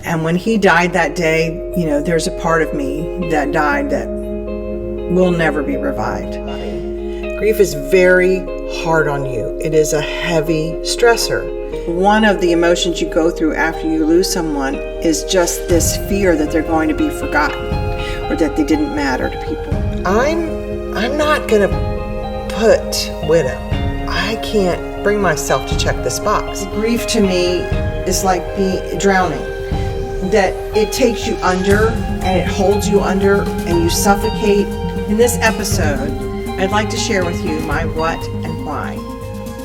And when he died that day, there's a part of me that died that will never be revived. Grief is very hard on you. It is a heavy stressor. One of the emotions you go through after you lose someone is just this fear that they're going to be forgotten or that they didn't matter to people. I'm not going to put widow. I can't bring myself to check this box. Grief to me is like drowning. That it takes you under and it holds you under and you suffocate. In this episode, I'd like to share with you my what and why.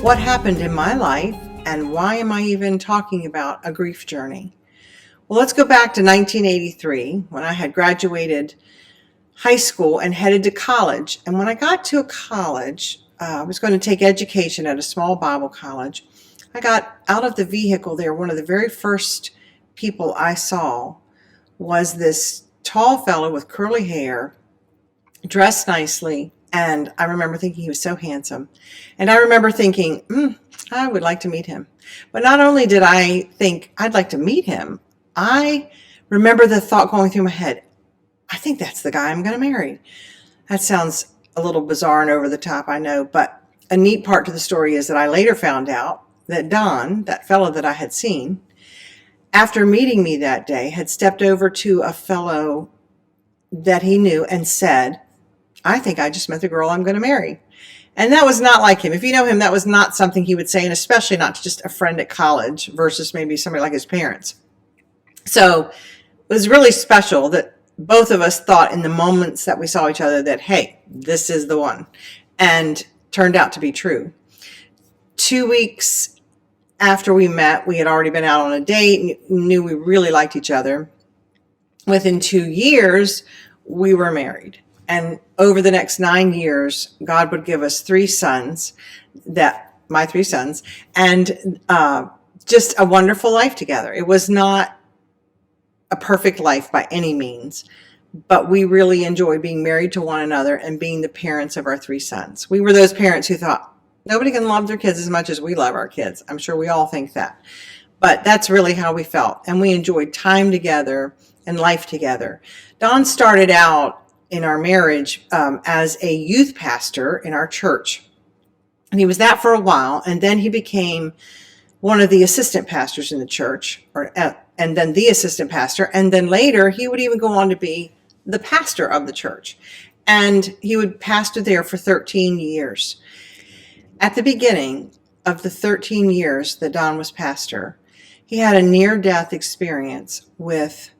What happened in my life and why am I even talking about a grief journey? Well, let's go back to 1983 when I had graduated high school and headed to college. And when I got to college, I was going to take education at a small Bible college. I got out of the vehicle there. One of the very first people I saw was this tall fellow with curly hair, dressed nicely, and I remember thinking he was so handsome. And I remember thinking, I would like to meet him. But not only did I think I'd like to meet him, I remember the thought going through my head, I think that's the guy I'm going to marry. That sounds a little bizarre and over the top, I know, but a neat part to the story is that I later found out that Don, that fellow that I had seen, after meeting me that day, had stepped over to a fellow that he knew and said, I think I just met the girl I'm going to marry. And that was not like him. If you know him, that was not something he would say, and especially not to just a friend at college versus maybe somebody like his parents. So it was really special that both of us thought in the moments that we saw each other that, hey, this is the one. And turned out to be true. 2 weeks after we met, we had already been out on a date and knew we really liked each other. Within 2 years, we were married. And over the next 9 years, God would give us my three sons, and just a wonderful life together. It was not a perfect life by any means, but we really enjoyed being married to one another and being the parents of our three sons. We were those parents who thought, nobody can love their kids as much as we love our kids. I'm sure we all think that. But that's really how we felt. And we enjoyed time together and life together. Don started out in our marriage as a youth pastor in our church. And he was that for a while. And then he became one of the assistant pastors in the church, and then the assistant pastor. And then later he would even go on to be the pastor of the church. And he would pastor there for 13 years. At the beginning of the 13 years that Don was pastor, he had a near-death experience with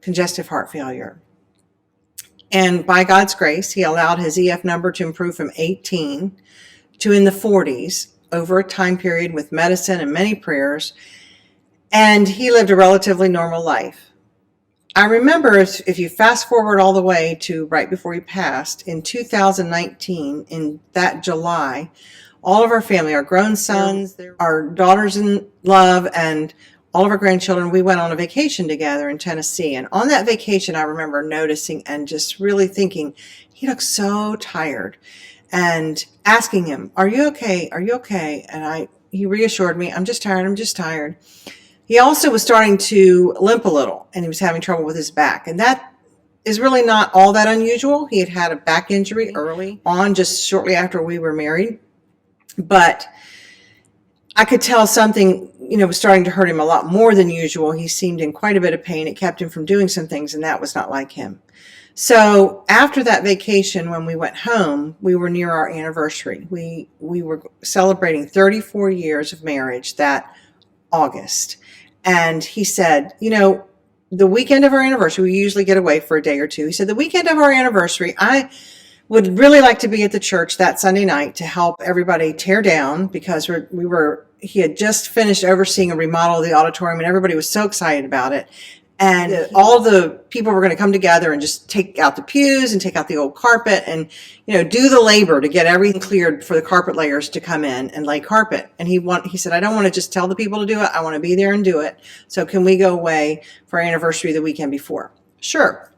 congestive heart failure. And by God's grace, he allowed his EF number to improve from 18 to in the 40s over a time period with medicine and many prayers. And he lived a relatively normal life. I remember, if you fast forward all the way to right before he passed, in 2019, in that July, all of our family, our grown sons, our daughters in love, and all of our grandchildren, we went on a vacation together in Tennessee. And on that vacation, I remember noticing and just really thinking, he looked so tired, and asking him, are you okay? Are you okay? And he reassured me, I'm just tired. I'm just tired. He also was starting to limp a little, and he was having trouble with his back. And that is really not all that unusual. He had had a back injury early on, just shortly after we were married. But I could tell something, was starting to hurt him a lot more than usual. He seemed in quite a bit of pain. It kept him from doing some things, and that was not like him. So after that vacation, when we went home, we were near our anniversary. We were celebrating 34 years of marriage that August. And he said, the weekend of our anniversary, we usually get away for a day or two. He said, the weekend of our anniversary, I would really like to be at the church that Sunday night to help everybody tear down, because he had just finished overseeing a remodel of the auditorium, and everybody was so excited about it. And all the people were going to come together and just take out the pews and take out the old carpet and, do the labor to get everything cleared for the carpet layers to come in and lay carpet. And he said, I don't want to just tell the people to do it. I want to be there and do it. So can we go away for our anniversary the weekend before? Sure.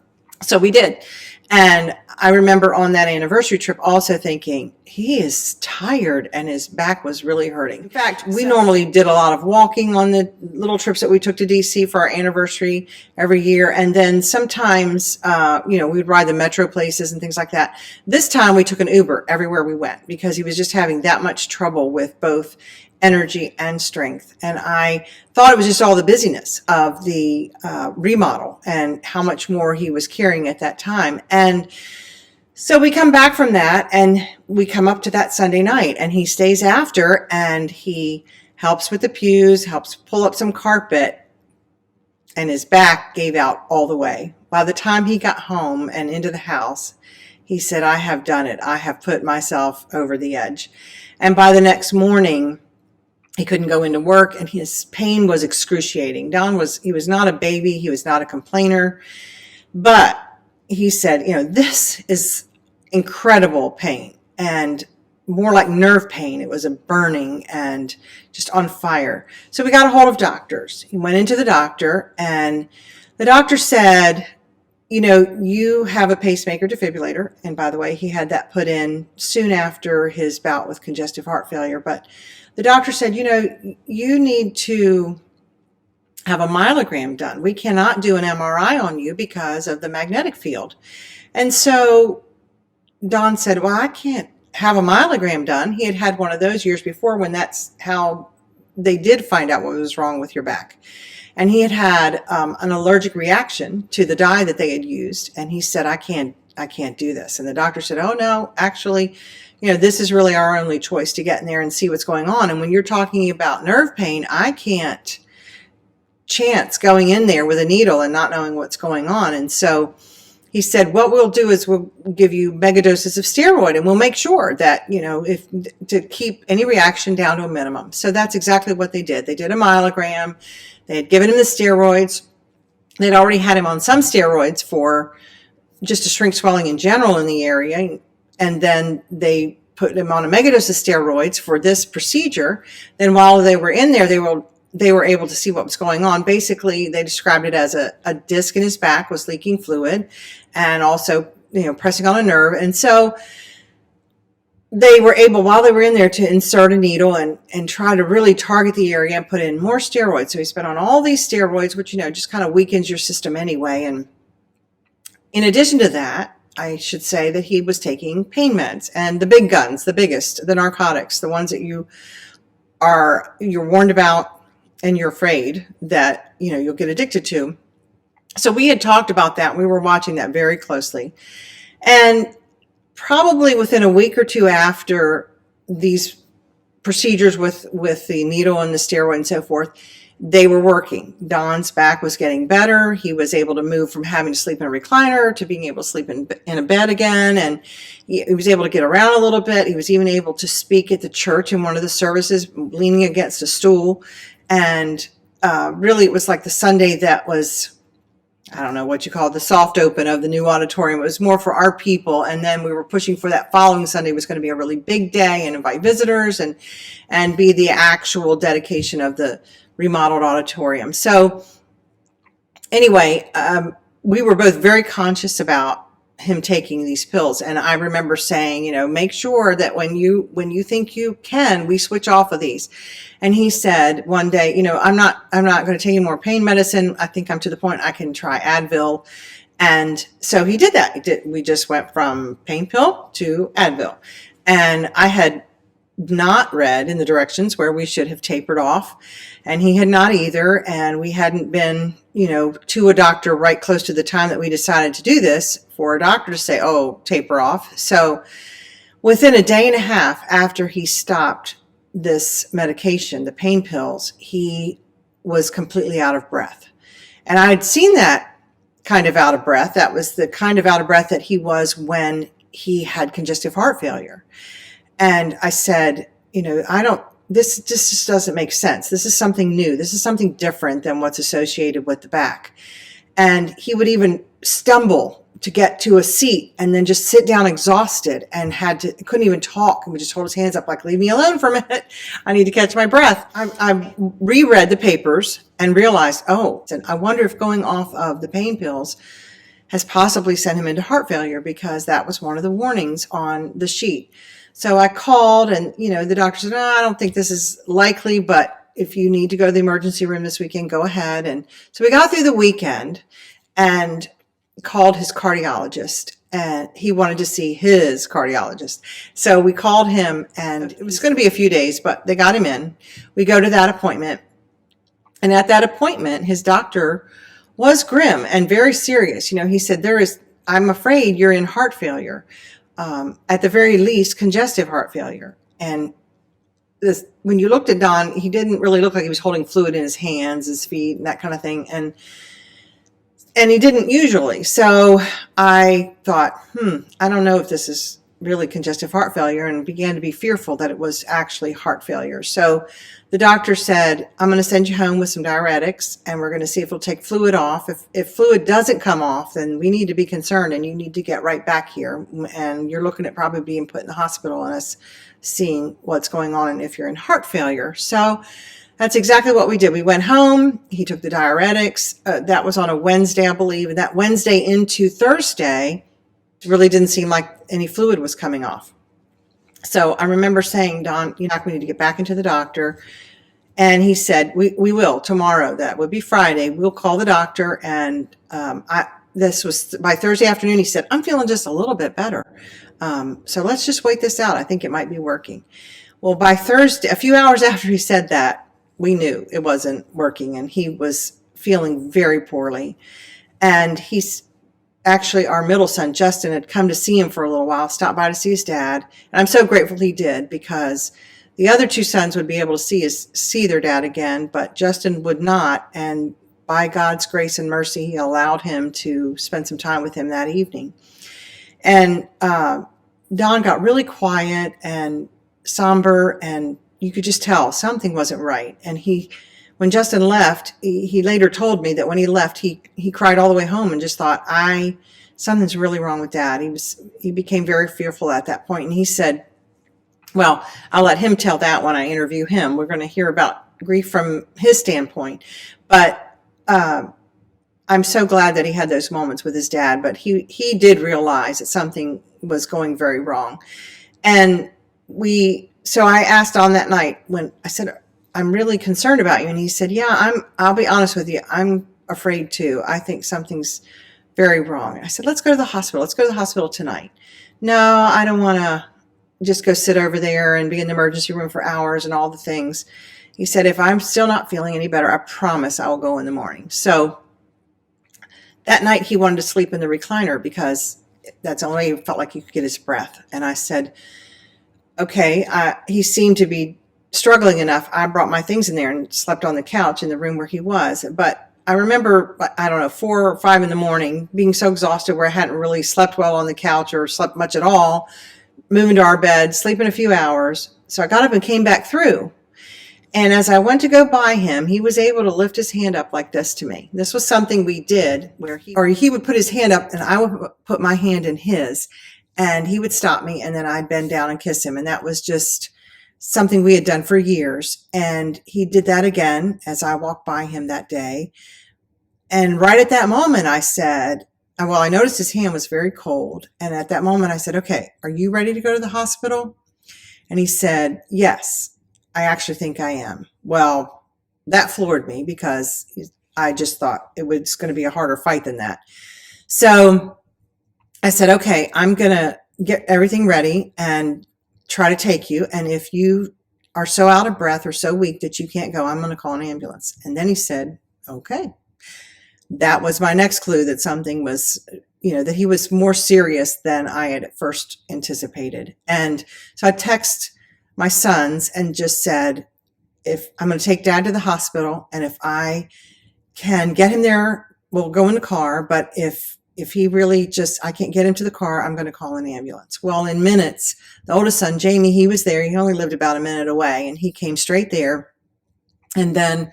So we did. And I remember on that anniversary trip also thinking, he is tired and his back was really hurting. In fact, we normally did a lot of walking on the little trips that we took to DC for our anniversary every year. And then sometimes, we'd ride the metro places and things like that. This time we took an Uber everywhere we went because he was just having that much trouble with both energy and strength. And I thought it was just all the busyness of the remodel and how much more he was carrying at that time. And so we come back from that and we come up to that Sunday night, and he stays after and he helps with the pews, helps pull up some carpet, and his back gave out all the way. By the time he got home and into the house, he said, I have done it. I have put myself over the edge. And by the next morning, he couldn't go into work and his pain was excruciating. He was not a baby. He was not a complainer, but he said, this is incredible pain and more like nerve pain. It was a burning and just on fire. So we got a hold of doctors. He went into the doctor and the doctor said, you have a pacemaker defibrillator. And by the way, he had that put in soon after his bout with congestive heart failure. But the doctor said, you need to have a myelogram done. We cannot do an MRI on you because of the magnetic field. And so Don said, well, I can't have a myelogram done. He had had one of those years before when that's how they did find out what was wrong with your back. And he had had an allergic reaction to the dye that they had used. And he said, I can't do this. And the doctor said, oh, no, actually, this is really our only choice to get in there and see what's going on. And when you're talking about nerve pain, I can't chance going in there with a needle and not knowing what's going on. And so he said, what we'll do is we'll give you mega doses of steroid and we'll make sure that, to keep any reaction down to a minimum. So that's exactly what they did. They did a myelogram. They had given him the steroids. They'd already had him on some steroids for just to shrink swelling in general in the area. And then they put him on a megadose of steroids for this procedure. Then while they were in there, they were able to see what was going on. Basically, they described it as a disc in his back was leaking fluid and also, pressing on a nerve. And so they were able, while they were in there, to insert a needle and try to really target the area and put in more steroids. So he spent on all these steroids, which, just kind of weakens your system anyway. And in addition to that, I should say that he was taking pain meds and the big guns, the biggest, the narcotics, the ones that you're warned about and you're afraid that, you'll get addicted to. So we had talked about that. We were watching that very closely. And probably within a week or two after these procedures with the needle and the steroid and so forth, they were working. Don's back was getting better. He was able to move from having to sleep in a recliner to being able to sleep in a bed again. And he was able to get around a little bit. He was even able to speak at the church in one of the services, leaning against a stool. And really, it was like the Sunday that was, I don't know what you call it, the soft open of the new auditorium. It was more for our people. And then we were pushing for that following Sunday was going to be a really big day and invite visitors and be the actual dedication of the remodeled auditorium. So anyway, we were both very conscious about him taking these pills. And I remember saying, make sure that when you think you can, we switch off of these. And he said one day, I'm not going to take any more pain medicine. I think I'm to the point I can try Advil. And so he did that. We just went from pain pill to Advil. And I had not read in the directions where we should have tapered off, and he had not either. And we hadn't been, to a doctor right close to the time that we decided to do this for a doctor to say, oh, taper off. So within a day and a half after he stopped this medication, the pain pills, he was completely out of breath. And I had seen that kind of out of breath. That was the kind of out of breath that he was when he had congestive heart failure. And I said, this just doesn't make sense. This is something new. This is something different than what's associated with the back. And he would even stumble to get to a seat and then just sit down exhausted and couldn't even talk. And would just hold his hands up like, leave me alone for a minute. I need to catch my breath. I reread the papers and realized, I wonder if going off of the pain pills has possibly sent him into heart failure, because that was one of the warnings on the sheet. So I called, and, the doctor said, I don't think this is likely, but if you need to go to the emergency room this weekend, go ahead. And so we got through the weekend and called his cardiologist, and he wanted to see his cardiologist. So we called him, and it was going to be a few days, but they got him in. We go to that appointment. And at that appointment, his doctor was grim and very serious. He said, I'm afraid you're in heart failure. At the very least, congestive heart failure. And when you looked at Don, he didn't really look like he was holding fluid in his hands, his feet, and that kind of thing. And he didn't usually. So I thought, I don't know if this is really congestive heart failure, and began to be fearful that it was actually heart failure. So the doctor said, I'm going to send you home with some diuretics, and we're going to see if it'll take fluid off. If fluid doesn't come off, then we need to be concerned, and you need to get right back here. And you're looking at probably being put in the hospital and us seeing what's going on and if you're in heart failure. So that's exactly what we did. We went home. He took the diuretics. That was on a Wednesday, I believe. And that Wednesday into Thursday, it really didn't seem like any fluid was coming off. So I remember saying, Don, we need to get back into the doctor. And he said, we will tomorrow. That would be Friday. We'll call the doctor. And this was by Thursday afternoon. He said, I'm feeling just a little bit better. So let's just wait this out. I think it might be working. Well, by Thursday, a few hours after he said that, we knew it wasn't working, and he was feeling very poorly. And actually, our middle son, Justin, had come to see him for a little while, stopped by to see his dad. And I'm so grateful he did, because the other two sons would be able to see their dad again, but Justin would not. And by God's grace and mercy, he allowed him to spend some time with him that evening. And Don got really quiet and somber, and you could just tell something wasn't right. And when Justin left, he later told me that when he left, he cried all the way home and just thought, something's really wrong with Dad. He became very fearful at that point. And he said, well, I'll let him tell that when I interview him. We're going to hear about grief from his standpoint. But I'm so glad that he had those moments with his dad. But he did realize that something was going very wrong. And so I asked on that night, when I said, I'm really concerned about you. And he said, yeah, I'll be honest with you. I'm afraid too. I think something's very wrong. I said, let's go to the hospital. Let's go to the hospital tonight. No, I don't want to just go sit over there and be in the emergency room for hours and all the things. He said, if I'm still not feeling any better, I promise I will go in the morning. So that night he wanted to sleep in the recliner, because that's the only way he felt like he could get his breath. And I said, okay. He seemed to be struggling enough. I brought my things in there and slept on the couch in the room where he was. But I remember, 4 or 5 in the morning, being so exhausted where I hadn't really slept well on the couch or slept much at all, moving to our bed, sleeping a few hours. So I got up and came back through. And as I went to go by him, he was able to lift his hand up like this to me. This was something we did where he would put his hand up and I would put my hand in his, and he would stop me, and then I'd bend down and kiss him. And that was just something we had done for years. And he did that again as I walked by him that day. And right at that moment, I said, I noticed his hand was very cold. And at that moment, I said, okay, are you ready to go to the hospital? And he said, yes, I actually think I am. Well, that floored me, because I just thought it was going to be a harder fight than that. So I said, okay, I'm going to get everything ready and try to take you. And if you are so out of breath or so weak that you can't go, I'm going to call an ambulance. And then he said, okay. That was my next clue that something was, that he was more serious than I had at first anticipated. And so I texted my sons and just said, if I'm going to take Dad to the hospital, and if I can get him there, we'll go in the car. But if he really I can't get him to the car, I'm going to call an ambulance. Well, in minutes, the oldest son, Jamie, he was there. He only lived about a minute away, and he came straight there. And then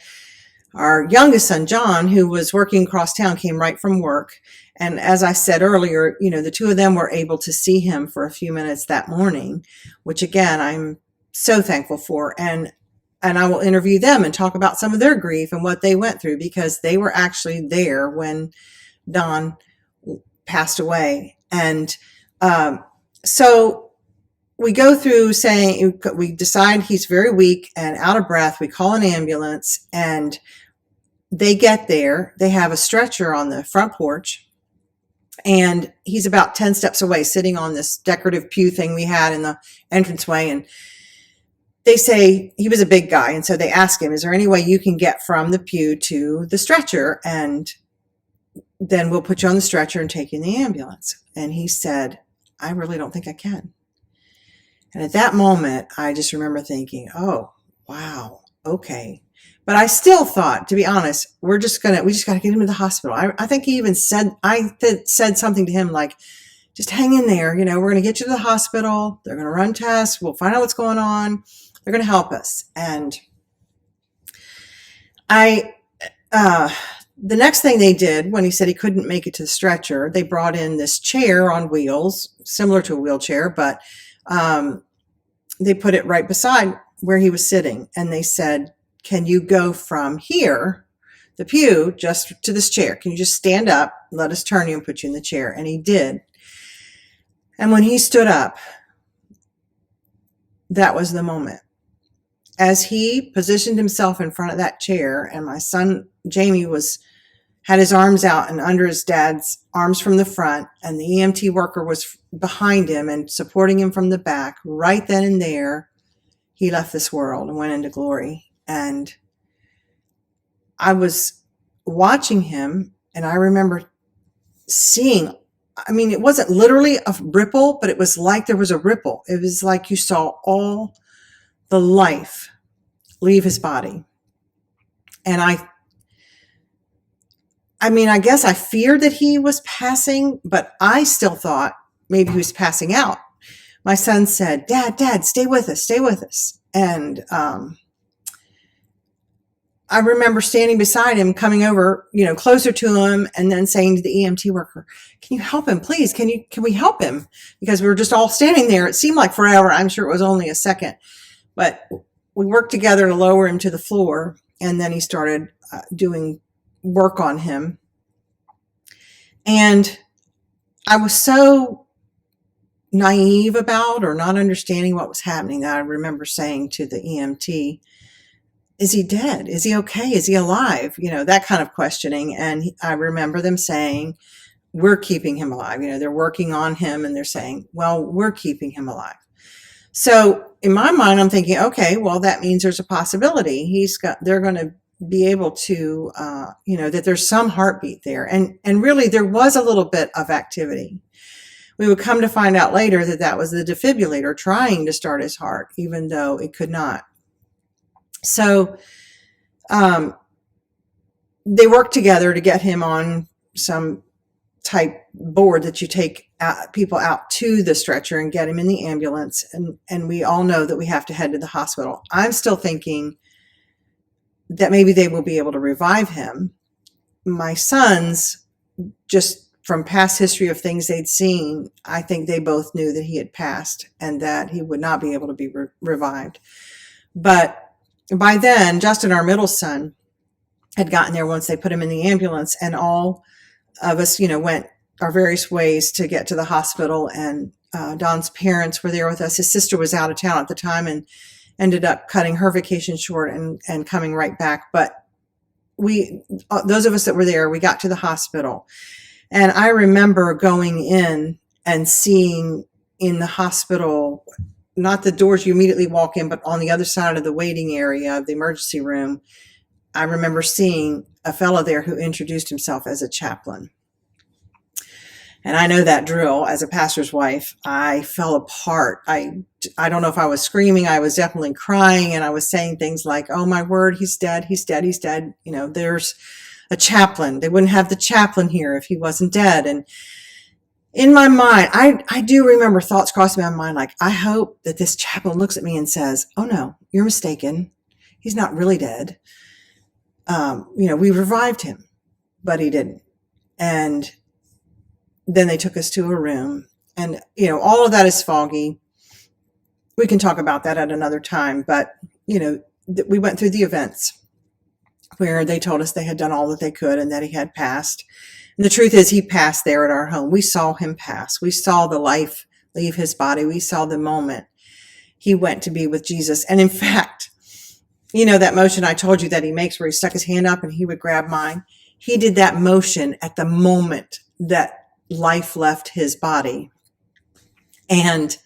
our youngest son, John, who was working across town, came right from work. And as I said earlier, the two of them were able to see him for a few minutes that morning, which again, I'm so thankful for. And I will interview them and talk about some of their grief and what they went through, because they were actually there when Don passed away. And so we go through saying, we decide he's very weak and out of breath. We call an ambulance, and they get there. They have a stretcher on the front porch, and he's about 10 steps away, sitting on this decorative pew thing we had in the entranceway. And they say, he was a big guy, and so they ask him, is there any way you can get from the pew to the stretcher? And then we'll put you on the stretcher and take you in the ambulance. And he said, I really don't think I can. And at that moment, I just remember thinking, oh, wow, okay. But I still thought, to be honest, we just got to get him to the hospital. I think he even said, said something to him like, just hang in there. We're going to get you to the hospital. They're going to run tests. We'll find out what's going on. They're going to help us. And the next thing they did when he said he couldn't make it to the stretcher, they brought in this chair on wheels, similar to a wheelchair, but they put it right beside where he was sitting. And they said, can you go from here, the pew, just to this chair? Can you just stand up, let us turn you and put you in the chair? And he did. And when he stood up, that was the moment. As he positioned himself in front of that chair, and my son, Jamie, had his arms out and under his dad's arms from the front, and the EMT worker was behind him and supporting him from the back, right then and there, he left this world and went into glory. And I was watching him, and I remember seeing, it wasn't literally a ripple, but it was like there was a ripple. It was like you saw all the life leave his body. And I guess I feared that he was passing, but I still thought maybe he was passing out. My son said, Dad, stay with us. And I remember standing beside him, coming over, closer to him, and then saying to the EMT worker, can you help him, please? Can we help him? Because we were just all standing there. It seemed like forever. I'm sure it was only a second, but we worked together to lower him to the floor. And then he started doing work on him. And I was so naive about, or not understanding what was happening, that I remember saying to the EMT, is he dead? Is he okay? Is he alive? That kind of questioning. And I remember them saying, we're keeping him alive. They're working on him, and they're saying, well, we're keeping him alive. So in my mind, I'm thinking, okay, well, that means there's a possibility they're going to be able to, that there's some heartbeat there. And really there was a little bit of activity. We would come to find out later that was the defibrillator trying to start his heart, even though it could not. So they worked together to get him on some type board that you take people out to the stretcher and get him in the ambulance. And we all know that we have to head to the hospital. I'm still thinking that maybe they will be able to revive him. My sons, just from past history of things they'd seen, I think they both knew that he had passed and that he would not be able to be revived. But by then, Justin, our middle son, had gotten there once they put him in the ambulance, and all of us, went our various ways to get to the hospital. And Don's parents were there with us. His sister was out of town at the time and ended up cutting her vacation short and coming right back. But those of us that were there, we got to the hospital. And I remember going in and seeing in the hospital, not the doors you immediately walk in, but on the other side of the waiting area of the emergency room, I remember seeing a fellow there who introduced himself as a chaplain. And I know that drill. As a pastor's wife, I fell apart. I don't know if I was screaming. I was definitely crying. And I was saying things like, oh my word, he's dead. He's dead. He's dead. There's a chaplain. They wouldn't have the chaplain here if he wasn't dead. And in my mind, I do remember thoughts crossing my mind, like, I hope that this chaplain looks at me and says, oh no, you're mistaken. He's not really dead. We revived him, but he didn't. And then they took us to a room, and, all of that is foggy. We can talk about that at another time, but, we went through the events. where they told us they had done all that they could and that he had passed. And the truth is, he passed there at our home. We saw him pass. We saw the life leave his body. We saw the moment he went to be with Jesus. And in fact, you know, that motion I told you that he makes where he stuck his hand up and he would grab mine. He did that motion at the moment that life left his body. And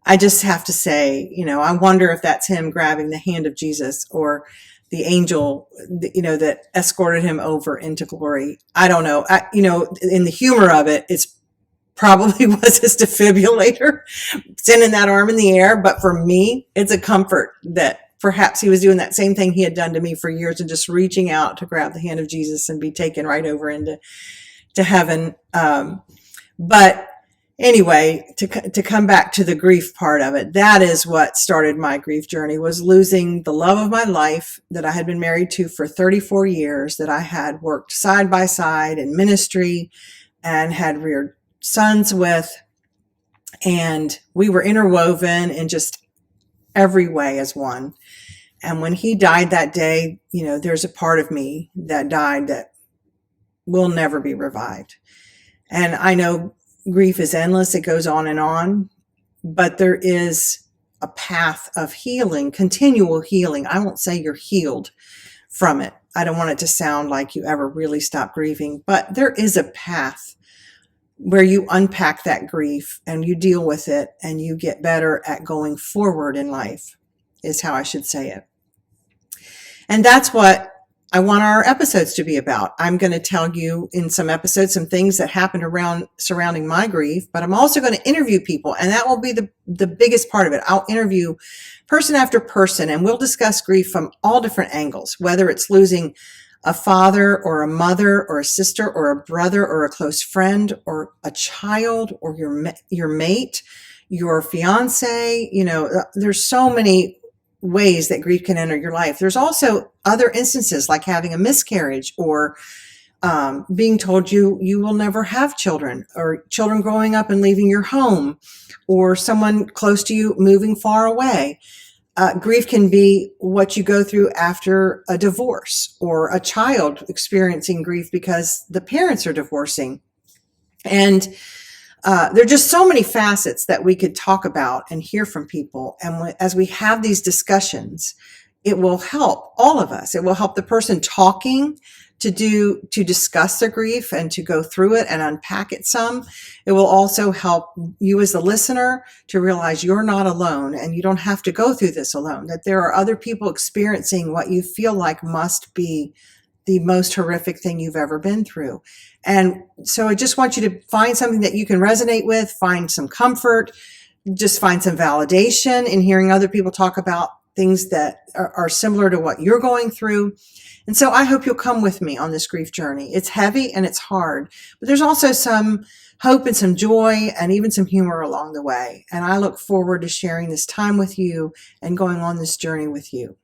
I just have to say, you know, I wonder if that's him grabbing the hand of Jesus or the angel, you know, that escorted him over into glory. I don't know. You know, in the humor of it, it's probably was his defibrillator sending that arm in the air. But for me, it's a comfort that perhaps he was doing that same thing he had done to me for years and just reaching out to grab the hand of Jesus and be taken right over into heaven. But anyway, to come back to the grief part of it, that is what started my grief journey, was losing the love of my life that I had been married to for 34 years, that I had worked side by side in ministry and had reared sons with. And we were interwoven in just every way as one. And when he died that day, you know, there's a part of me that died that will never be revived. And I know grief is endless. It goes on, but there is a path of healing, continual healing. I won't say you're healed from it. I don't want it to sound like you ever really stop grieving, but there is a path where you unpack that grief and you deal with it and you get better at going forward in life, is how I should say it. And that's what I want our episodes to be about. I'm going to tell you in some episodes some things that happened surrounding my grief, but I'm also going to interview people, and that will be the biggest part of it. I'll interview person after person, and we'll discuss grief from all different angles, whether it's losing a father or a mother or a sister or a brother or a close friend or a child or your mate, your fiance. You know, there's so many ways that grief can enter your life. There's also other instances like having a miscarriage or being told you will never have children, or children growing up and leaving your home, or someone close to you moving far away. Grief can be what you go through after a divorce, or a child experiencing grief because the parents are divorcing. And there are just so many facets that we could talk about and hear from people. And as we have these discussions, it will help all of us. It will help the person talking to discuss their grief and to go through it and unpack it some. It will also help you as the listener to realize you're not alone and you don't have to go through this alone, that there are other people experiencing what you feel like must be the most horrific thing you've ever been through. And so I just want you to find something that you can resonate with, find some comfort, just find some validation in hearing other people talk about things that are similar to what you're going through. And so I hope you'll come with me on this grief journey. It's heavy and it's hard, but there's also some hope and some joy and even some humor along the way. And I look forward to sharing this time with you and going on this journey with you.